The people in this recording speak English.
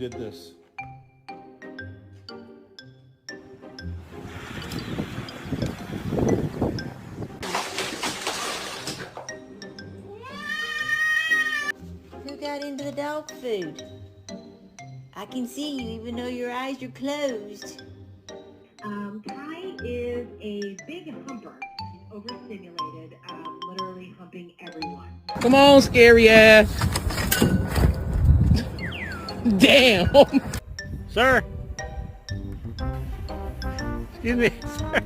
did this. Who got into the dog food? I can see you even though your eyes are closed. Kai is a big humper. He's overstimulated, literally humping everyone. Come on, scary ass. Damn. Sir. Excuse me, sir.